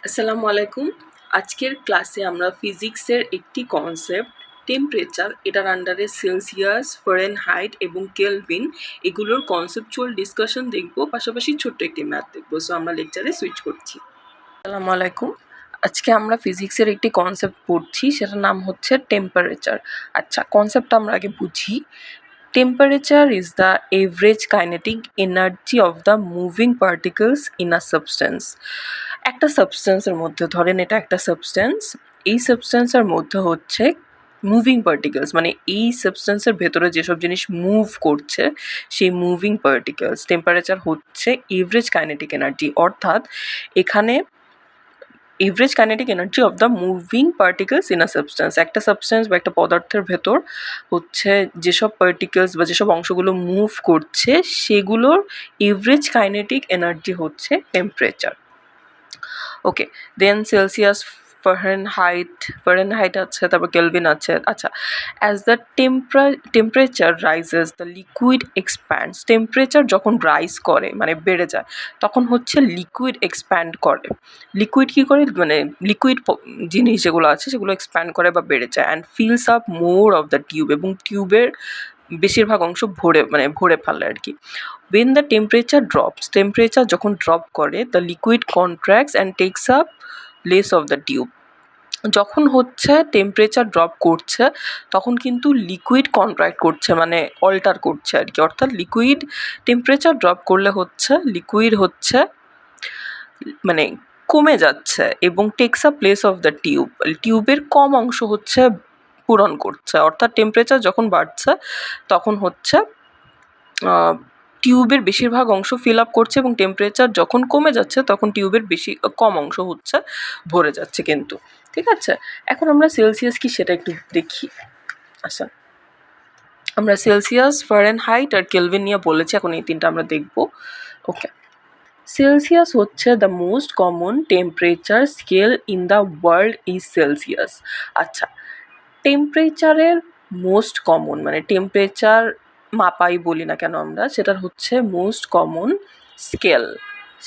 আসসালামু আলাইকুম। আজকের ক্লাসে আমরা ফিজিক্সের একটি কনসেপ্ট টেম্পারেচার, এটার আন্ডারে সেলসিয়াস, ফারেনহাইট এবং কেলভিন এগুলোর কনসেপচুয়াল ডিসকাশন দেখব, পাশাপাশি ছোট্ট একটি ম্যাথ দেখব। সো আমরা লেকচারে সুইচ করছি। আসসালামু আলাইকুম। আজকে আমরা ফিজিক্সের একটি কনসেপ্ট পড়ছি, সেটার নাম হচ্ছে টেম্পারেচার। আচ্ছা, কনসেপ্টটা আমরা আগে বুঝি। Temperature is the average kinetic energy of the moving particles in a substance. একটা সাবস্টেন্সের মধ্যে, ধরেন এটা একটা সাবস্টেন্স, এই সাবস্টেন্সের মধ্যে হচ্ছে মুভিং পার্টিকেলস, মানে এই সাবস্টেন্সের ভেতরে যেসব জিনিস মুভ করছে সেই মুভিং পার্টিকেলস। টেম্পারেচার হচ্ছে এভারেজ কাইনেটিক এনার্জি, অর্থাৎ এখানে average kinetic energy of the moving particles in a substance. একটা সাবস্টেন্স বা একটা পদার্থের ভেতর হচ্ছে যেসব পার্টিকেলস বা যেসব অংশগুলো মুভ করছে সেগুলোর এভারেজ কাইনেটিক এনার্জি হচ্ছে টেম্পারেচার। ওকে, দেন সেলসিয়াস, ফারেনহাইট আছে, তারপর কেলভিন আছে। আচ্ছা, as the temperature rises the liquid এক্সপ্যান্ডস। Temperature যখন রাইজ করে মানে বেড়ে যায়, তখন হচ্ছে লিকুইড এক্সপ্যান্ড করে। লিকুইড কী করে, মানে লিকুইড জিনিস যেগুলো আছে সেগুলো এক্সপ্যান্ড করে বা বেড়ে যায়, and feels up more of the tube, এবং টিউবের বেশিরভাগ অংশ ভরে ফেলে আর কি। when the temperature drops, temperature যখন ড্রপ করে, the liquid contracts and takes up less of the tube. যখন হচ্ছে টেম্পারেচার ড্রপ করছে তখন কিন্তু লিকুইড কন্ট্রাক্ট করছে, মানে অল্টার করছে আর কি। অর্থাৎ লিকুইড টেম্পারেচার ড্রপ করলে হচ্ছে লিকুইড হচ্ছে মানে কমে যাচ্ছে এবং takes a place of the tube, টিউবের কম অংশ হচ্ছে পূরণ করছে। অর্থাৎ টেম্পারেচার যখন বাড়ছে তখন হচ্ছে টিউবের বেশিরভাগ অংশ ফিল আপ করছে, এবং টেম্পারেচার যখন কমে যাচ্ছে তখন টিউবের কম অংশ হচ্ছে ভরে যাচ্ছে কিন্তু। ঠিক আছে, এখন আমরা সেলসিয়াস কি সেটা একটু দেখি। আচ্ছা, আমরা সেলসিয়াস, ফারেনহাইট আর কেলভিন নিয়ে বলেছি, এখন এই তিনটা আমরা দেখব। ওকে, সেলসিয়াস হচ্ছে the most common temperature scale in the world is Celsius. আচ্ছা, টেম্পারেচারের মোস্ট কমন মানে টেম্পারেচার মাপাই বলি না কেন আমরা, সেটার হচ্ছে মোস্ট কমন স্কেল,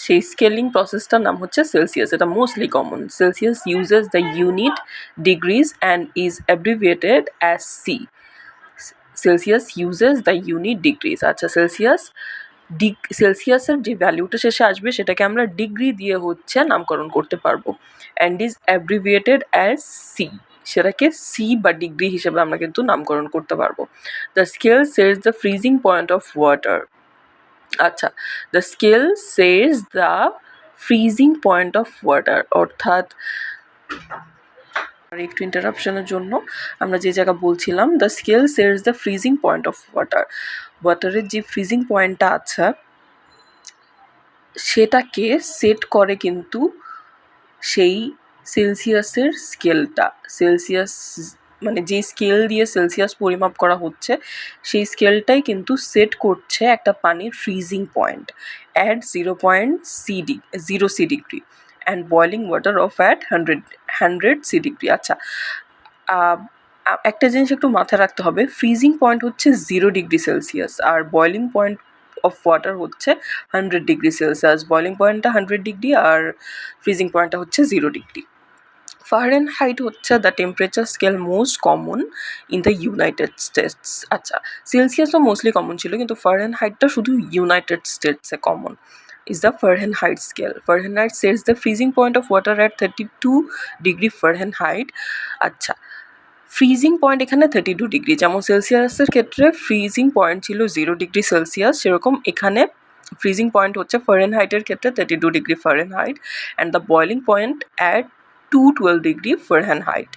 সেই স্কেলিং প্রসেসটার নাম হচ্ছে সেলসিয়াস। এটা mostly common. Celsius uses the unit degrees and is abbreviated as C. Celsius uses the unit degrees. আচ্ছা, সেলসিয়াসের যে ভ্যালুটা শেষে আসবে সেটাকে আমরা ডিগ্রি দিয়ে হচ্ছে নামকরণ করতে পারবো, and is abbreviated as C. সেটাকে সি বা ডিগ্রি হিসেবে আমরা কিন্তু নামকরণ করতে পারবো। The scale says the freezing point of water. আচ্ছা, the scale says the freezing point of water, অর্থাৎ একটু ইন্টারাপশনের জন্য আমরা যে জায়গা বলছিলাম, the scale says the freezing point of water. ওয়াটারের যে ফ্রিজিং পয়েন্টটা আছে সেটাকে সেট করে কিন্তু সেই সেলসিয়াসের স্কেলটা। সেলসিয়াস মানে যে স্কেল দিয়ে সেলসিয়াস পরিমাপ করা হচ্ছে সেই স্কেলটাই কিন্তু সেট করছে একটা পানির freezing point at 0.0 degree and boiling water of at 100 degree. আচ্ছা, একটা জিনিস একটু মাথায় রাখতে হবে, ফ্রিজিং পয়েন্ট হচ্ছে 0 ডিগ্রি সেলসিয়াস আর বয়লিং পয়েন্ট অফ ওয়াটার হচ্ছে 100 ডিগ্রি সেলসিয়াস। বয়লিং পয়েন্টটা 100 ডিগ্রি আর ফ্রিজিং পয়েন্টটা হচ্ছে 0 ডিগ্রি। ফারেনহাইট হচ্ছে the temperature scale most common in the United States. আচ্ছা, সেলসিয়াসও মোস্টলি কমন ছিল, কিন্তু ফারেনহাইটটা শুধু ইউনাইটেড স্টেটসে common. is the Fahrenheit scale. Fahrenheit sets the freezing point of water at 32 degree Fahrenheit. আচ্ছা, ফ্রিজিং পয়েন্ট এখানে 32 ডিগ্রি। যেমন সেলসিয়াসের ক্ষেত্রে ফ্রিজিং পয়েন্ট ছিল 0 ডিগ্রি সেলসিয়াস, সেরকম এখানে ফ্রিজিং পয়েন্ট হচ্ছে ফারেনহাইটের ক্ষেত্রে 32 degree Fahrenheit, and the boiling point at 212 degree Fahrenheit.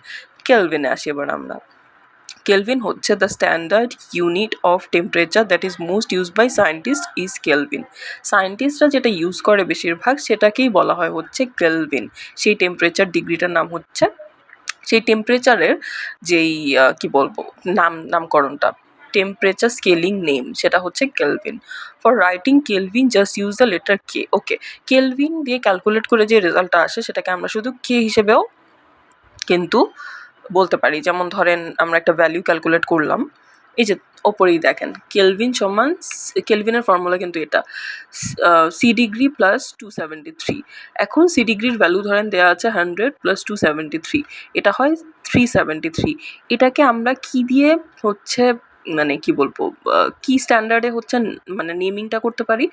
কেলভিনে আসি এবার আমরা। কেলভিন হচ্ছে the standard unit of temperature that is most use by scientist is Kelvin. সায়েন্টিস্টরা যেটা ইউজ করে বেশিরভাগ সেটাকেই বলা হয় হচ্ছে কেলভিন। সেই টেম্পারেচার ডিগ্রিটার নাম হচ্ছে, সেই টেম্পারেচারের যেই কি বলবো নামকরণটা, টেম্পারেচার স্কেলিং নেম, সেটা হচ্ছে Kelvin. For writing Kelvin just use the letter K. Okay, Kelvin দিয়ে ক্যালকুলেট করে যে রেজাল্টটা আসে সেটাকে আমরা শুধু কে হিসেবেও কিন্তু বলতে পারি। যেমন ধরেন আমরা একটা ভ্যালু ক্যালকুলেট করলাম, এই যে ওপরেই দেখেন কেলভিন সমান কেলভিনের ফর্মুলা কিন্তু এটা সি ডিগ্রি প্লাস 273। এখন সি ডিগ্রির ভ্যালু ধরেন দেওয়া আছে 100 প্লাস 273, এটা হয় 373। এটাকে আমরা কি দিয়ে হচ্ছে মানে কি বলবো কি স্ট্যান্ডার্ডে হচ্ছে মানে নেমিংটা করতে পারি,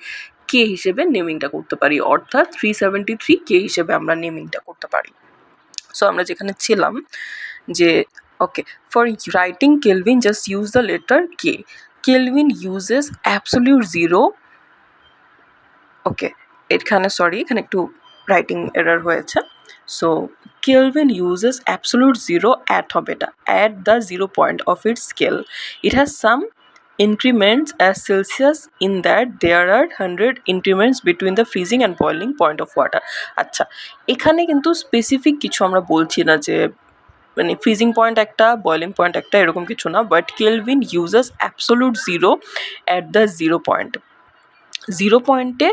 কে হিসেবে নেমিংটা করতে পারি, অর্থাৎ 373 কে হিসেবে আমরা নেমিংটা করতে পারি। সো আমরা যেখানে ছিলাম যে okay, for writing Kelvin just use the letter K. Kelvin uses absolute zero. Okay, এখানে সরি, এখানে একটু রাইটিং এরর হয়েছে। So Kelvin uses absolute zero at হবে এটা, at the 0 point of its scale. It has some increments as Celsius in that there are 100 increments between the freezing and boiling point of water. আচ্ছা, এখানে কিন্তু specific কিছু আমরা বলছি না যে মানে ফ্রিজিং পয়েন্ট একটা, বয়লিং পয়েন্ট একটা, এরকম কিছু না, but Kelvin uses absolute zero at the 0 point. 0 পয়েন্টে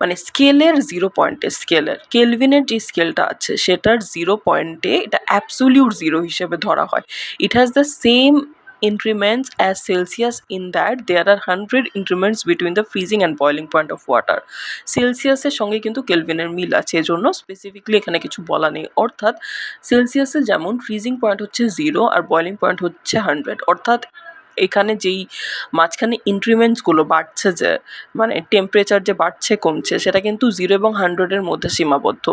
মানে স্কেলের 0 পয়েন্টে, স্কেলের কেলভিনের যে স্কেলটা আছে সেটার 0 পয়েন্টে এটা অ্যাবসলিউট জিরো হিসেবে ধরা হয়। It has the same increments as Celsius in that there are 100 increments between the freezing and boiling point of water. সেলসিয়াসের সঙ্গে কিন্তু কেলভিনের মিল আছে, এজন্য স্পেসিফিকলি এখানে কিছু বলা নেই। অর্থাৎ সেলসিয়াসে যেমন ফ্রিজিং পয়েন্ট হচ্ছে 0 আর বয়লিং পয়েন্ট হচ্ছে 100, অর্থাৎ এখানে যেই মাঝখানে ইনক্রিমেন্টসগুলো বাড়ছে, যে মানে টেম্পারেচার যে বাড়ছে কমছে, সেটা কিন্তু 0 এবং 100-এর মধ্যে সীমাবদ্ধ।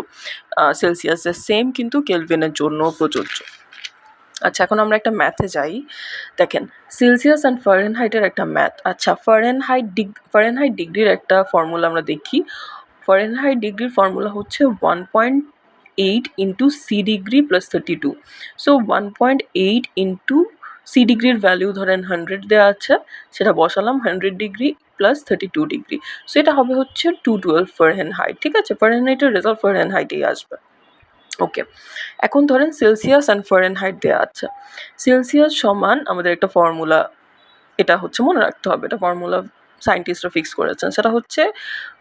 সেলসিয়াসের সেম কিন্তু কেলভিনের জন্য প্রযোজ্য। আচ্ছা, এখন আমরা একটা ম্যাথে যাই। দেখেন সেলসিয়াস অ্যান্ড ফারেনহাইটের একটা ম্যাথ। আচ্ছা, ফারেনহাইট ডিগ্রির একটা ফর্মুলা আমরা দেখি। ফারেনহাইট ডিগ্রির ফর্মুলা হচ্ছে 1.8 into C degree plus 32। So 1.8 into C ডিগ্রির ভ্যালু ধরেন 100 দেওয়া আছে, সেটা বসালাম 100 ডিগ্রি প্লাস 32 ডিগ্রি। সো এটা হবে হচ্ছে 212 ফারেনহাইট। ঠিক আছে, ফারেনহাইটের রেজাল্ট ফারেনহাইটেই আসবে। ওকে, এখন ধরেন সেলসিয়াস অ্যান্ড ফারেনহাইট দেওয়া আছে। সেলসিয়াস সমান আমাদের একটা ফর্মুলা, এটা হচ্ছে মনে রাখতে হবে, এটা ফর্মুলা সায়েন্টিস্টরা ফিক্স করেছেন, সেটা হচ্ছে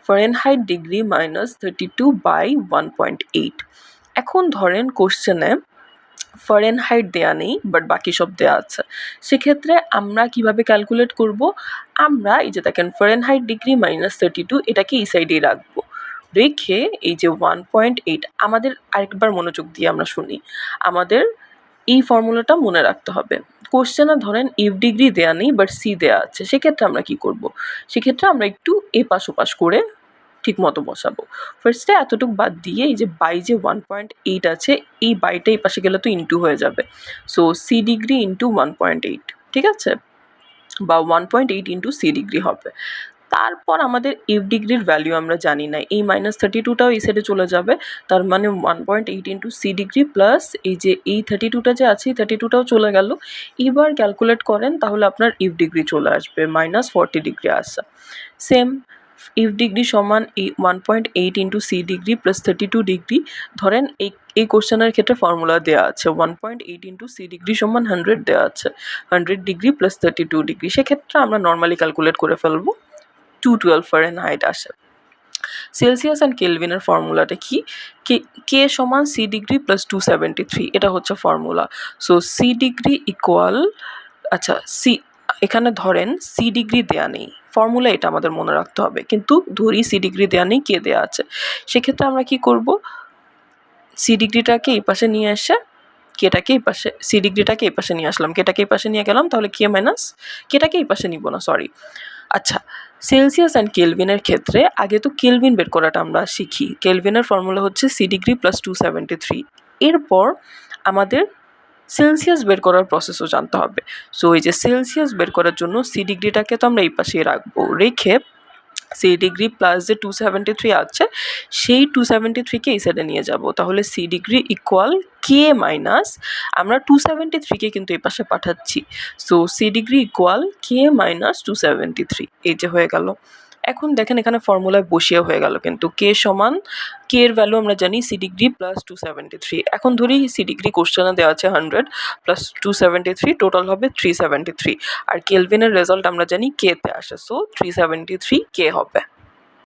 ফারেনহাইট ডিগ্রি মাইনাস 32 বাই 1.8। এখন ধরেন কোশ্চেনে ফারেনহাইট দেয়া নেই বাট বাকি সব দেয়া আছে, সেক্ষেত্রে আমরা কিভাবে ক্যালকুলেট করব? আমরা এই যে দেখেন ফারেনহাইট ডিগ্রি মাইনাস 32 এটাকে এই সাইডেই রাখবো, রেখে এই যে 1.8 আমাদের আরেকবার মনোযোগ দিয়ে আমরা শুনি, আমাদের এই ফর্মুলাটা মনে রাখতে হবে। কোশ্চেনে ধরেন ইফ ডিগ্রি দেয়া নেই বাট সি দেয়া আছে, সেক্ষেত্রে আমরা কি করব? সেক্ষেত্রে আমরা একটু এপাশ ওপাশ করে ঠিক মতো বসাবো। ফার্স্টে এতটুকু বাদ দিয়ে এই যে বাই যে 1.8 আছে, এই বাইটা এই পাশে গেলে তো ইন্টু হয়ে যাবে। সো সি ডিগ্রি ইন্টু 1.8, ঠিক আছে, বা 1.8 ইন্টু সি ডিগ্রি হবে। তারপর আমাদের এফ ডিগ্রির ভ্যালু আমরা জানি না, এই মাইনাস 32টাও এই সাইডে চলে যাবে, তার মানে 1.8 ইন্টু সি ডিগ্রি প্লাস এই যে এই 32টা যে আছে, 32টাও চলে গেল। এবার ক্যালকুলেট করেন, তাহলে আপনার ইফ ডিগ্রি চলে আসবে মাইনাস 40 ডিগ্রি আসছে। সেম ইফ ডিগ্রি সমান এই 1.8 into C degree plus 32 degree. ধরেন এই কোশ্চেনের ক্ষেত্রে ফর্মুলা দেওয়া আছে 1.8 ইন্টু সি ডিগ্রি সমান 100 দেওয়া আছে, 100 ডিগ্রি প্লাস 32 ডিগ্রি। সেক্ষেত্রে আমরা নর্মালি ক্যালকুলেট করে ফেলবো, 212 ফারেনহাইট আসে। সেলসিয়াস অ্যান্ড কেলভিনের ফর্মুলাটা কি? কে সমান সি ডিগ্রি প্লাস 273, এটা হচ্ছে formula. So C degree equal, আচ্ছা সি, এখানে ধরেন সি ডিগ্রি দেয়া নেই, ফর্মুলা এটা আমাদের মনে রাখতে হবে, কিন্তু ধরি সি ডিগ্রি দেয়া নেই, কে দেয়া আছে। সেক্ষেত্রে আমরা কি করব? সি ডিগ্রিটাকে এই পাশে নিয়ে এসে কেটাকে এই পাশে, সি ডিগ্রিটাকে এই পাশে নিয়ে আসলাম, কেটাকে এই পাশে নিয়ে গেলাম, তাহলে কে মাইনাস কেটাকে এই পাশে নিব না, সরি। আচ্ছা, সেলসিয়াস অ্যান্ড কেলভিনের ক্ষেত্রে আগে তো কেলভিন বের করাটা আমরা শিখি। কেলভিনের ফর্মুলা হচ্ছে সি ডিগ্রি প্লাস 273। এরপর আমাদের সেলসিয়াস বের করার প্রসেসও জানতে হবে। সো এই যে সেলসিয়াস বের করার জন্য সি ডিগ্রিটাকে তো আমরা এই পাশেই রাখবো, রেখে সি ডিগ্রি প্লাস যে 273 আছে, সেই 273কে এই সাইডে নিয়ে যাব, তাহলে সি ডিগ্রি ইকুয়াল কে মাইনাস, আমরা 273কে কিন্তু এই পাশে পাঠাচ্ছি, সো সি ডিগ্রি ইকুয়াল কে মাইনাস 273, এই যে হয়ে গেল। এখন দেখেন এখানে ফর্মুলায় বসিয়ে হয়ে গেল, কিন্তু কে সমান, কে এর ভ্যালু আমরা জানি সি ডিগ্রি প্লাস 273। এখন ধরি সি ডিগ্রি কোশ্চেনে দেওয়া আছে 100 প্লাস 273, টোটাল হবে 373, আর কেলভিনের রেজাল্ট আমরা জানি কে তে আসে, সো 373 কে হবে।